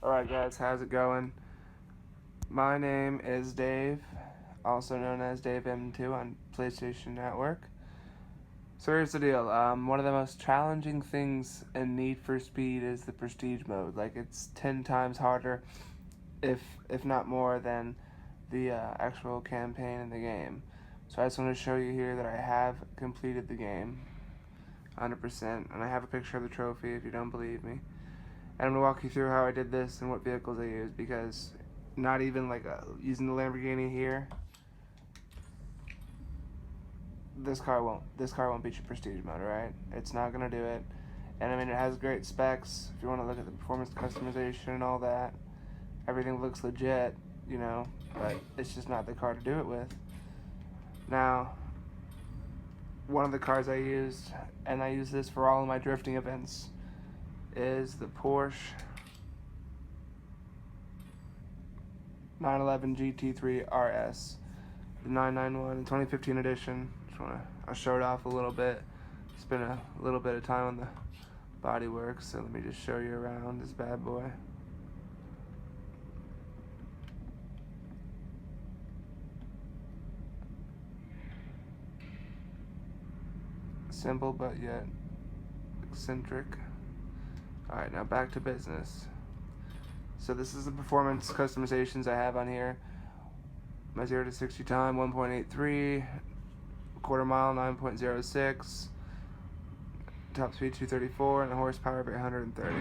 Alright guys, how's it going? My name is Dave, also known as Dave M2 on PlayStation Network. So here's the deal, one of the most challenging things in Need for Speed is the Prestige mode. Like, it's 10 times harder, if not more, than the actual campaign in the game. So I just want to show you here that I have completed the game, 100%, and I have a picture of the trophy if you don't believe me. And I'm going to walk you through how I did this and what vehicles I used, because not even like using the Lamborghini here, this car won't beat your Prestige mode, right? It's not going to do it. And I mean, it has great specs if you want to look at the performance customization and all that. Everything looks legit, you know, but it's just not the car to do it with. Now, one of the cars I used, and I use this for all of my drifting events, is the Porsche 911 GT3 RS, the 991 in 2015 edition. I'll show it off a little bit. Spend a little bit of time on the bodywork, so let me just show you around this bad boy. Simple but yet eccentric. Alright, now back to business. So this is the performance customizations I have on here. My 0 to 60 time 1.83, quarter mile 9.06, top speed 234, and the horsepower of 830.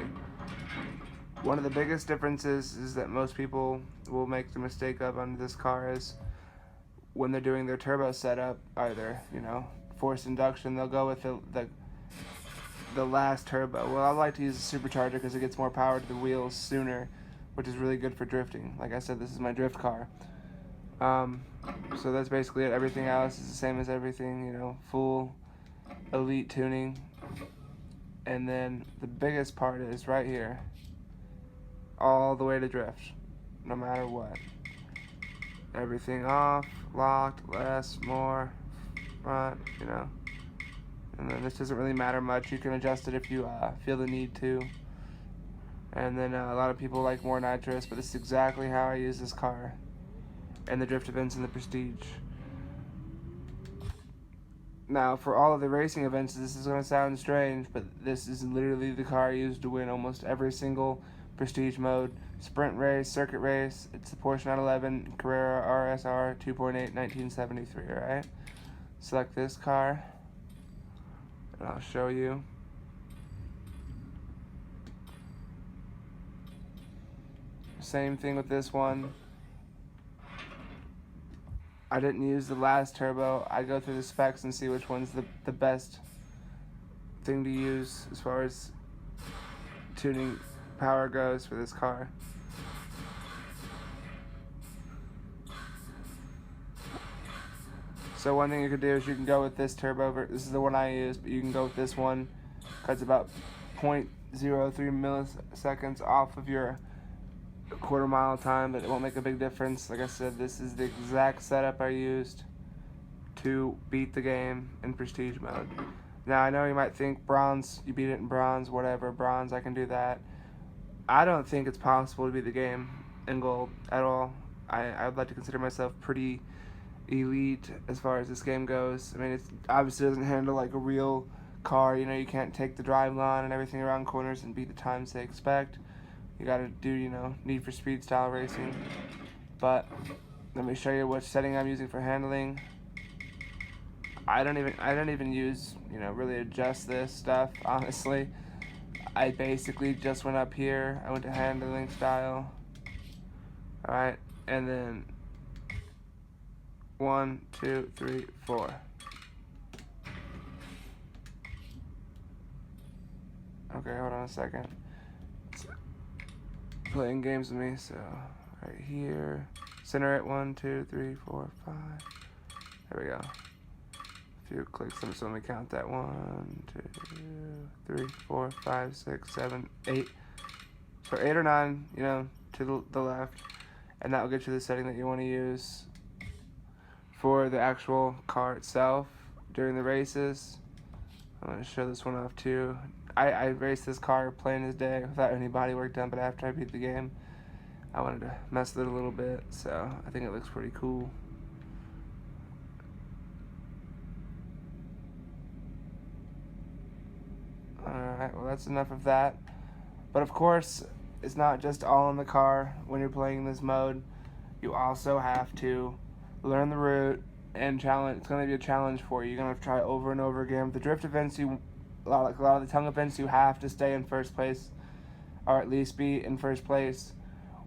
One of the biggest differences is that most people will make the mistake of on this car is when they're doing their turbo setup, either, you know, forced induction, they'll go with the last turbo. Well, I like to use a supercharger because it gets more power to the wheels sooner, which is really good for drifting. Like I said, this is my drift car. So that's basically it. Everything else is the same as everything, you know, full elite tuning. And then the biggest part is right here, all the way to drift, no matter what. Everything off, locked, less, more, front, you know. And then this doesn't really matter much. You can adjust it if you feel the need to. And then a lot of people like more nitrous, but this is exactly how I use this car and the drift events and the Prestige. Now, for all of the racing events, this is going to sound strange, but this is literally the car I used to win almost every single Prestige mode. Sprint race, circuit race, it's the Porsche 911 Carrera RSR 2.8 1973, alright? Select this car, and I'll show you. Same thing with this one. I didn't use the last turbo. I go through the specs and see which one's the best thing to use as far as tuning power goes for this car. So one thing you could do is you can go with this turbo. This is the one I use, but you can go with this one. Cuts about 0.03 milliseconds off of your quarter mile time, but it won't make a big difference. Like I said, this is the exact setup I used to beat the game in Prestige mode. Now, I know you might think bronze, you beat it in bronze, whatever, bronze, I can do that. I don't think it's possible to beat the game in gold at all. I would like to consider myself pretty elite as far as this game goes. I mean, it obviously doesn't handle like a real car. You know, you can't take the drive line and everything around corners and beat the times they expect. You gotta do, you know, Need for Speed style racing. But let me show you what setting I'm using for handling. I don't even use, you know, really adjust this stuff, honestly. I basically just went up here, I went to handling style. Alright, and then 1, 2, 3, 4. Okay, hold on a second. Playing games with me, so right here, center it, 1, 2, 3, 4, 5. There we go. A few clicks. So let me count that. 1, 2, 3, 4, 5, 6, 7, 8. So 8 or 9, you know, to the left, and that will get you the setting that you want to use for the actual car itself during the races. I'm going to show this one off too. I raced this car plain as day without any body work done, but after I beat the game, I wanted to mess with it a little bit, so I think it looks pretty cool. Alright, well that's enough of that. But of course, it's not just all in the car when you're playing this mode. You also have to learn the route and challenge. It's going to be a challenge for you. You're going to have to try over and over again. With the drift events, a lot of the tongue events, you have to stay in first place, or at least be in first place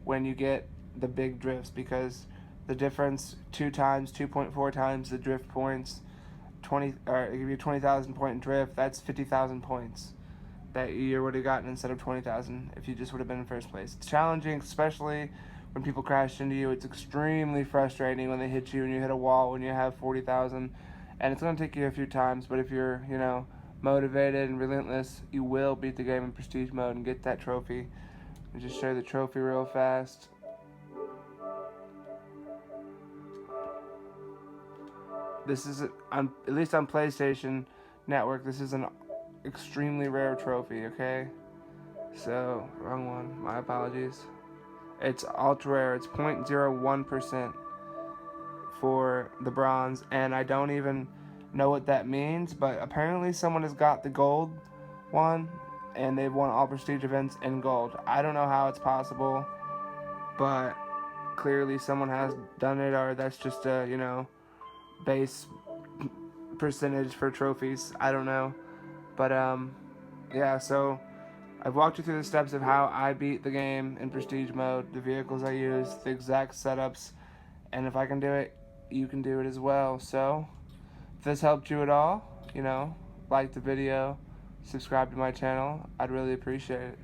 when you get the big drifts, because the difference 2.4 times the drift points, it give you 20,000 point drift. That's 50,000 points that you would have gotten instead of 20,000 if you just would have been in first place. It's challenging, especially when people crash into you. It's extremely frustrating when they hit you and you hit a wall when you have 40,000, and it's going to take you a few times, but if you're, motivated and relentless, you will beat the game in prestige mode and get that trophy. I'll just show the trophy real fast. This is, at least on PlayStation Network, this is an extremely rare trophy, okay? So, wrong one, my apologies. It's ultra rare, it's 0.01% for the bronze, and I don't even know what that means, but apparently someone has got the gold one, and they've won all prestige events in gold. I don't know how it's possible, but clearly someone has done it, or that's just a, base percentage for trophies. I don't know. But, yeah, so I've walked you through the steps of how I beat the game in prestige mode, the vehicles I use, the exact setups, and if I can do it, you can do it as well. So, if this helped you at all, like the video, subscribe to my channel, I'd really appreciate it.